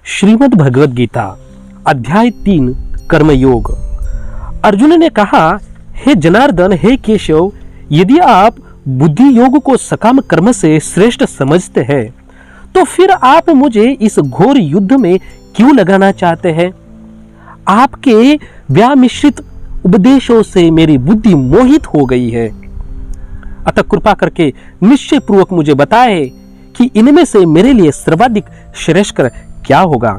श्रीमद् भगवद गीता अध्याय 3 कर्मयोग। अर्जुन ने कहा, हे जनार्दन, हे केशव, यदि आप बुद्धि योग को सकाम कर्म से श्रेष्ठ समझते हैं तो फिर आप मुझे इस घोर युद्ध में क्यों लगाना चाहते हैं? आपके व्यामिश्रित उपदेशों से मेरी बुद्धि मोहित हो गई है। अतः कृपा करके निश्चय पूर्वक मुझे बताए कि इनमें से मेरे लिए सर्वाधिक श्रेष्ठ क्या होगा।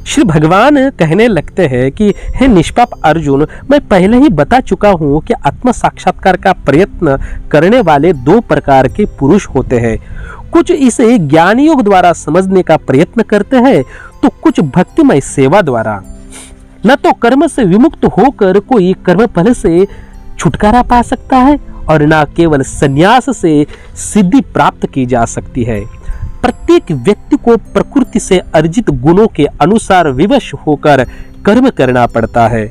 श्री भगवान कहने लगते हैं कि हे निष्पाप अर्जुन, मैं पहले ही बता चुका हूं कि आत्म साक्षात्कार का प्रयत्न करने वाले दो प्रकार के पुरुष होते हैं। कुछ इसे ज्ञान योग द्वारा समझने का प्रयत्न करते हैं तो कुछ भक्तिमय सेवा द्वारा। न तो कर्म से विमुक्त होकर कोई कर्म फल से छुटकारा पा सकता है और न केवल संन्यास से सिद्धि प्राप्त की जा सकती है। प्रत्येक व्यक्ति को प्रकृति से अर्जित गुणों के अनुसार विवश होकर कर्म करना पड़ता है।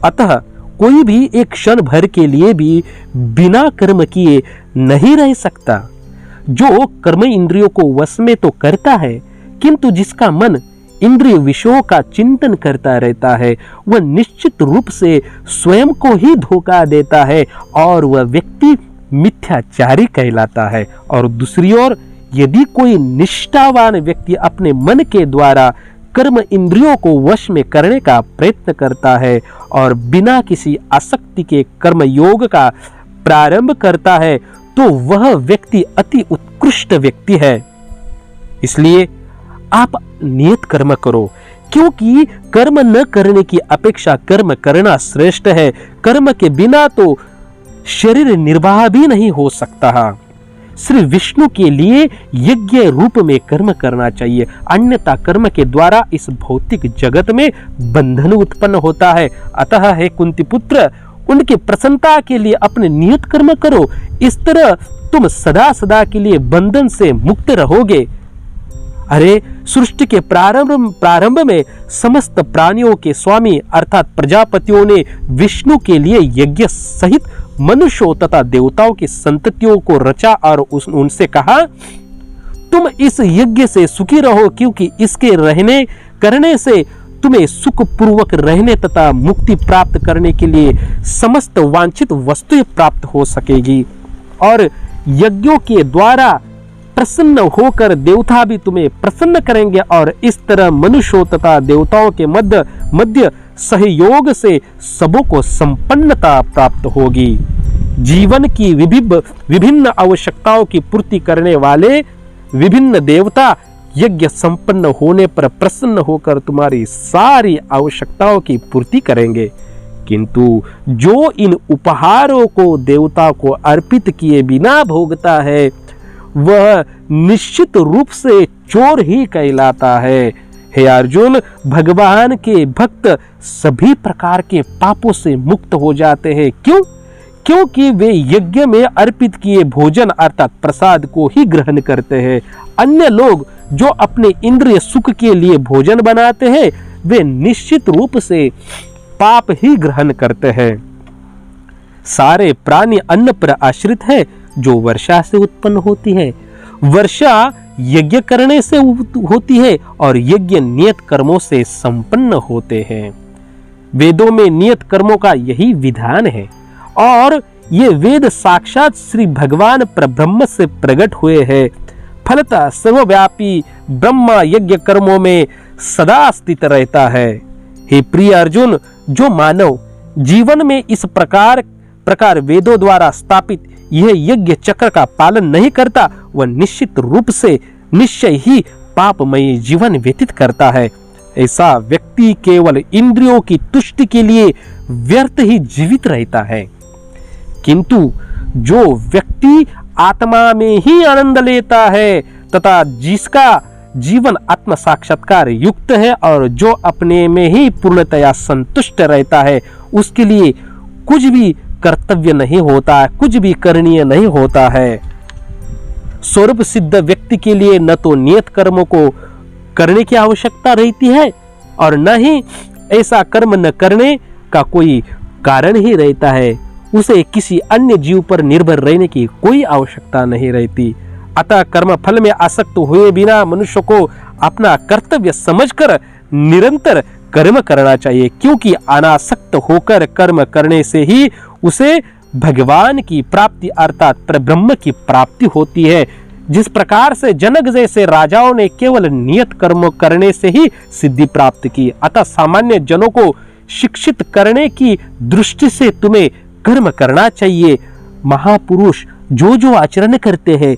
अतः कोई भी एक क्षण भर के लिए भी बिना कर्म किए नहीं रह सकता। जो कर्म इंद्रियों को वश में तो करता है, किंतु जिसका मन इंद्रिय विषयों का चिंतन करता रहता है, वह निश्चित रूप से स्वयं को ही धोखा देता है और वह व्यक्ति मिथ्याचारी कहलाता है। और दूसरी ओर यदि कोई निष्ठावान व्यक्ति अपने मन के द्वारा कर्म इंद्रियों को वश में करने का प्रयत्न करता है और बिना किसी आसक्ति के कर्म योग का प्रारंभ करता है तो वह व्यक्ति अति उत्कृष्ट व्यक्ति है। इसलिए आप नियत कर्म करो, क्योंकि कर्म न करने की अपेक्षा कर्म करना श्रेष्ठ है। कर्म के बिना तो शरीर निर्वाह भी नहीं हो सकता। श्री विष्णु के लिए यज्ञ रूप में कर्म करना चाहिए, अन्यथा कर्म के द्वारा इस भौतिक जगत में बंधन उत्पन्न होता है। अतः हे कुंती पुत्र, उनकी प्रसन्नता के लिए अपने नियत कर्म करो। इस तरह तुम सदा सदा के लिए बंधन से मुक्त रहोगे। अरे, सृष्टि के प्रारंभ में समस्त प्राणियों के स्वामी अर्थात प्रजापतियों ने विष्णु के लिए यज्ञ सहित मनुष्यों तथा देवताओं की संततियों को रचा और उनसे कहा, तुम इस यज्ञ से सुखी रहो, क्योंकि इसके करने से तुम्हें सुख पूर्वक रहने तथा मुक्ति प्राप्त करने के लिए समस्त वांछित वस्तुएं प्राप्त हो सकेगी। और यज्ञों के द्वारा प्रसन्न होकर देवता भी तुम्हें प्रसन्न करेंगे और इस तरह मनुष्यों तथा देवताओं के मध्य सहयोग से सबों को संपन्नता प्राप्त होगी। जीवन की विभिन्न आवश्यकताओं की पूर्ति करने वाले विभिन्न देवता यज्ञ संपन्न होने पर प्रसन्न होकर तुम्हारी सारी आवश्यकताओं की पूर्ति करेंगे। किंतु जो इन उपहारों को देवता को अर्पित किए बिना भोगता है वह निश्चित रूप से चोर ही कहलाता है। हे अर्जुन, भगवान के भक्त सभी प्रकार के पापों से मुक्त हो जाते हैं। क्यों? क्योंकि वे यज्ञ में अर्पित किए भोजन अर्थात प्रसाद को ही ग्रहण करते हैं। अन्य लोग जो अपने इंद्रिय सुख के लिए भोजन बनाते हैं वे निश्चित रूप से पाप ही ग्रहण करते हैं। सारे प्राणी अन्न पर आश्रित है जो वर्षा से उत्पन्न होती है। वर्षा यज्ञ करने से होती है और यज्ञ नियत कर्मों से संपन्न होते हैं। वेदों में नियत कर्मों का यही विधान है और ये वेद साक्षात श्री भगवान परब्रह्म से प्रकट हुए हैं। फलतः सर्वव्यापी ब्रह्मा यज्ञ कर्मों में सदा स्थित रहता है। हे प्रिय अर्जुन, जो मानव जीवन में इस प्रकार वेदों द्वारा स्थापित यह यज्ञ चक्र का पालन नहीं करता वह निश्चित रूप से निश्चय ही पापमयी जीवन व्यतीत करता है। ऐसा व्यक्ति केवल इंद्रियों की तुष्टि के लिए व्यर्थ ही जीवित रहता है। किंतु जो व्यक्ति आत्मा में ही आनंद लेता है तथा जिसका जीवन आत्म साक्षात्कार युक्त है और जो अपने में ही पूर्णतया संतुष्ट रहता है, उसके लिए कुछ भी कर्तव्य नहीं होता है, कुछ भी करणीय नहीं होता है। स्वरूप सिद्ध व्यक्ति के लिए न तो नियत कर्मों को करने की आवश्यकता रहती है और न ही ऐसा कर्म न करने का कोई कारण ही रहता है। उसे किसी अन्य जीव पर निर्भर रहने की कोई आवश्यकता नहीं रहती। अतः कर्म फल में आसक्त हुए बिना मनुष्य को अपना कर्तव्य समझकर निरंतर कर्म करना चाहिए, क्योंकि अनासक्त होकर कर्म करने से ही उसे भगवान की प्राप्ति अर्थात परब्रह्म की प्राप्ति होती है। जिस प्रकार से जनक जैसे राजाओं ने केवल नियत कर्म करने से ही सिद्धि प्राप्त की, अतः सामान्य जनों को शिक्षित करने की दृष्टि से तुम्हें कर्म करना चाहिए। महापुरुष जो जो आचरण करते हैं,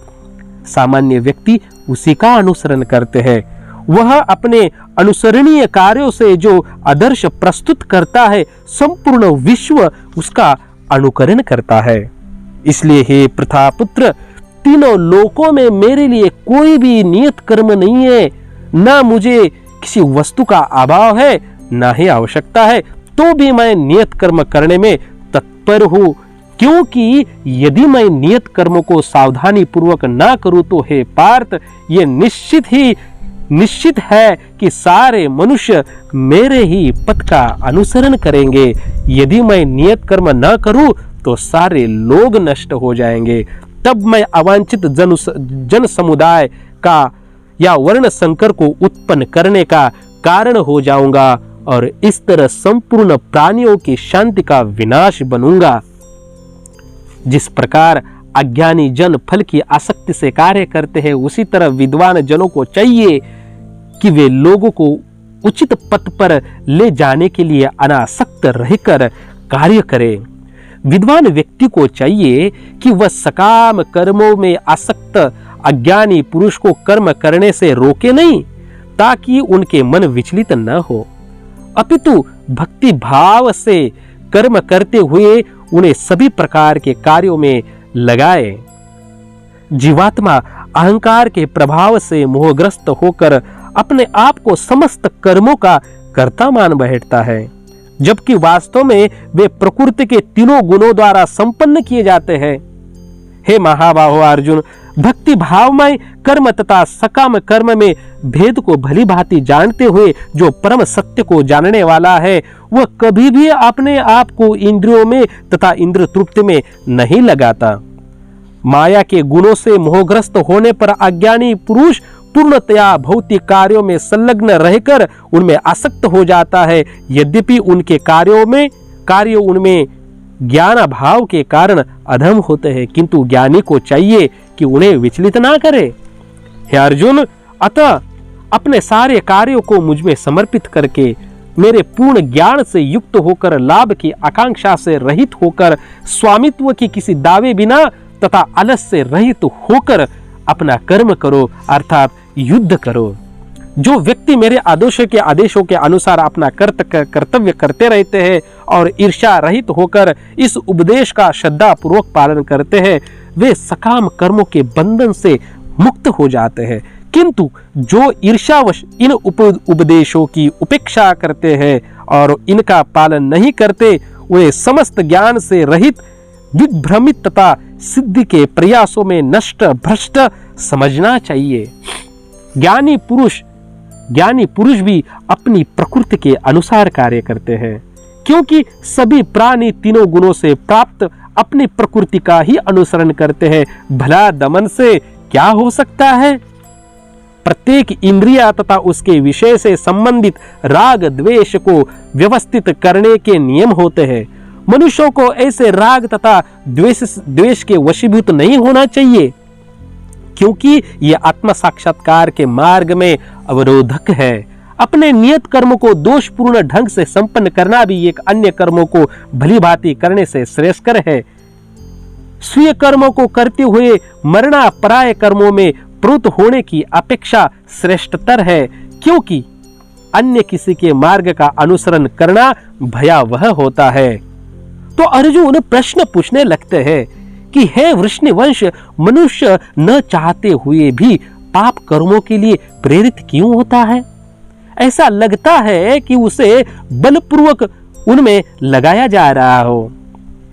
सामान्य व्यक्ति उसी का अनुसरण करते हैं। वह अपने अनुसरणीय कार्यों से जो आदर्श प्रस्तुत करता है, संपूर्ण विश्व उसका अनुकरण करता है। इसलिए हे प्रथापुत्र, तीनों लोकों में मेरे लिए कोई भी नियत कर्म नहीं है। ना मुझे किसी वस्तु का अभाव है, ना ही आवश्यकता है, तो भी मैं नियत कर्म करने में तत्पर हूं। क्योंकि यदि मैं नियत कर्मों को सावधानी पूर्वक ना करूं तो हे पार्थ, ये निश्चित है कि सारे मनुष्य मेरे ही पथ का अनुसरण करेंगे। यदि मैं नियत कर्म न करूं तो सारे लोग नष्ट हो जाएंगे। तब मैं अवांछित जन समुदाय का या वर्ण संकर को उत्पन्न करने का कारण हो जाऊंगा और इस तरह संपूर्ण प्राणियों की शांति का विनाश बनूंगा। जिस प्रकार अज्ञानी जन फल की आसक्ति से कार्य करते हैं, उसी तरह विद्वान जनों को चाहिए कि वे लोगों को उचित पथ पर ले जाने के लिए अनासक्त रहकर कार्य करें। विद्वान व्यक्ति को चाहिए कि वह सकाम कर्मों में आसक्त अज्ञानी पुरुष को कर्म करने से रोके नहीं, ताकि उनके मन विचलित न हो, अपितु भक्ति भाव से कर्म करते हुए उन्हें सभी प्रकार के कार्यों में लगाए। जीवात्मा अहंकार के प्रभाव से मोहग्रस्त होकर अपने आप को समस्त कर्मों का कर्ता मान बैठता है, जबकि वास्तव में वे प्रकृति के तीनों गुणों द्वारा संपन्न किए जाते हैं। हे महाबाहो अर्जुन, भक्ति भावमय कर्म तथा सकाम कर्म में भेद को भली भांति जानते हुए जो परम सत्य को जानने वाला है, वह कभी भी अपने आप को इंद्रियों में तथा इंद्र तृप्ति में नहीं लगाता। माया के गुणों से मोहग्रस्त होने पर अज्ञानी पुरुष पूर्णतया भौतिक कार्यों में संलग्न रहकर उनमें आसक्त हो जाता है। यद्यपि उनके कार्य उनमें ज्ञान अभाव के कारण अधम होते हैं, किंतु ज्ञानी को चाहिए कि उन्हें विचलित ना करे। हे अर्जुन, अतः अपने सारे कार्यों को मुझ में समर्पित करके मेरे पूर्ण ज्ञान से युक्त होकर, लाभ की आकांक्षा से रहित होकर, स्वामित्व की किसी दावे बिना तथा आलस से रहित होकर अपना कर्म करो, अर्थात युद्ध करो। जो व्यक्ति मेरे आदेशों के अनुसार अपना कर्तव्य करते रहते हैं और ईर्ष्या रहित होकर इस उपदेश का श्रद्धा पूर्वक पालन करते हैं, वे सकाम कर्मों के बंधन से मुक्त हो जाते हैं। किंतु जो ईर्ष्यावश इन उपदेशों की उपेक्षा करते हैं और इनका पालन नहीं करते, वे समस्त ज्ञान से रहित, विभ्रमित तथा सिद्धि के प्रयासों में नष्ट भ्रष्ट समझना चाहिए। ज्ञानी पुरुष भी अपनी प्रकृति के अनुसार कार्य करते हैं, क्योंकि सभी प्राणी तीनों गुणों से प्राप्त अपनी प्रकृति का ही अनुसरण करते हैं। भला दमन से क्या हो सकता है? प्रत्येक इंद्रिया तथा उसके विषय से संबंधित राग द्वेष को व्यवस्थित करने के नियम होते हैं। मनुष्यों को ऐसे राग तथा द्वेष के वशीभूत नहीं होना चाहिए, क्योंकि ये आत्म साक्षात्कार के मार्ग में अवरोधक है। अपने नियत कर्म को दोषपूर्ण ढंग से संपन्न करना भी एक अन्य कर्मों को भली भांति करने से श्रेष्ठकर है। स्वीय कर्मों को करते हुए मरना पराय कर्मों में प्रवृत्त होने की अपेक्षा श्रेष्ठतर है, क्योंकि अन्य किसी के मार्ग का अनुसरण करना भयावह होता है। तो अर्जुन प्रश्न पूछने लगते हैं कि हे वृष्णिवंश, मनुष्य न चाहते हुए भी पाप कर्मों के लिए प्रेरित क्यों होता है? ऐसा लगता है कि उसे बलपूर्वक उनमें लगाया जा रहा हो।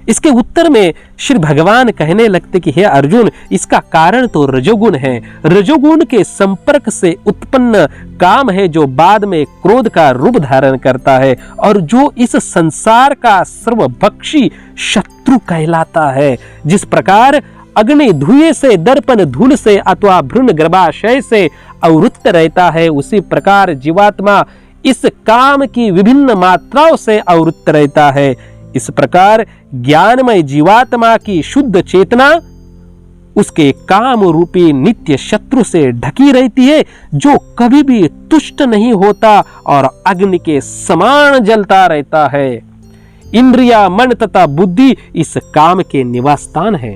इसके उत्तर में श्री भगवान कहने लगते कि हे अर्जुन, इसका कारण तो रजोगुण है। रजोगुण के संपर्क से उत्पन्न काम है जो बाद में क्रोध का रूप धारण करता है और जो इस संसार का सर्वभक्षी शत्रु कहलाता है। जिस प्रकार अग्नि धुएं से, दर्पण धूल से अथवा भ्रूण गर्भाशय से आवृत्त रहता है, उसी प्रकार जीवात्मा इस काम की विभिन्न मात्राओं से आवृत्त रहता है। इस प्रकार ज्ञानमय जीवात्मा की शुद्ध चेतना उसके काम रूपी नित्य शत्रु से ढकी रहती है, जो कभी भी तुष्ट नहीं होता और अग्नि के समान जलता रहता है। इंद्रिया, मन तथा बुद्धि इस काम के निवास स्थान है।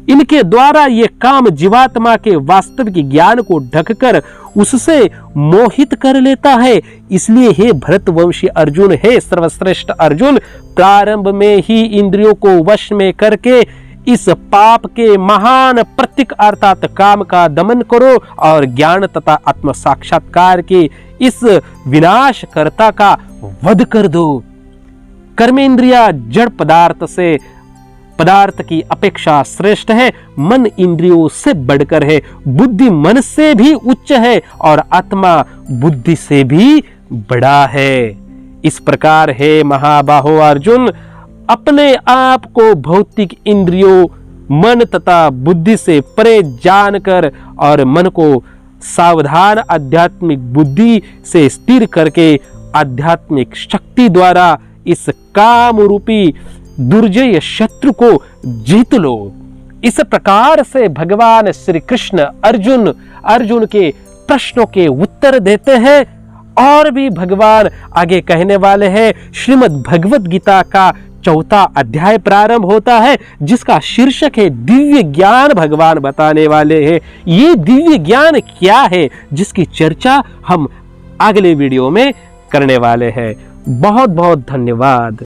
इनके द्वारा ये काम जीवात्मा के वास्तविक ज्ञान को ढककर उससे मोहित कर लेता है। इसलिए हे भरतवंशी अर्जुन, हे सर्वश्रेष्ठ अर्जुन, प्रारंभ में ही इंद्रियों को वश में करके इस पाप के महान प्रतीक अर्थात काम का दमन करो और ज्ञान तथा आत्म साक्षात्कार के इस विनाशकर्ता का वध कर दो। कर्मेंद्रिया जड़ पदार्थ की अपेक्षा श्रेष्ठ है, मन इंद्रियों से बढ़कर है, बुद्धि मन से भी उच्च है और आत्मा बुद्धि से भी बड़ा है। इस प्रकार हे महाबाहो अर्जुन, अपने आप को भौतिक इंद्रियों, मन तथा बुद्धि से परे जानकर और मन को सावधान आध्यात्मिक बुद्धि से स्थिर करके आध्यात्मिक शक्ति द्वारा इस काम रूपी दुर्जय शत्रु को जीत लो। इस प्रकार से भगवान श्री कृष्ण अर्जुन के प्रश्नों के उत्तर देते हैं। और भी भगवान आगे कहने वाले हैं। श्रीमद् भगवत गीता का 4वां अध्याय प्रारंभ होता है, जिसका शीर्षक है दिव्य ज्ञान। भगवान बताने वाले हैं ये दिव्य ज्ञान क्या है, जिसकी चर्चा हम अगले वीडियो में करने वाले हैं। बहुत बहुत धन्यवाद।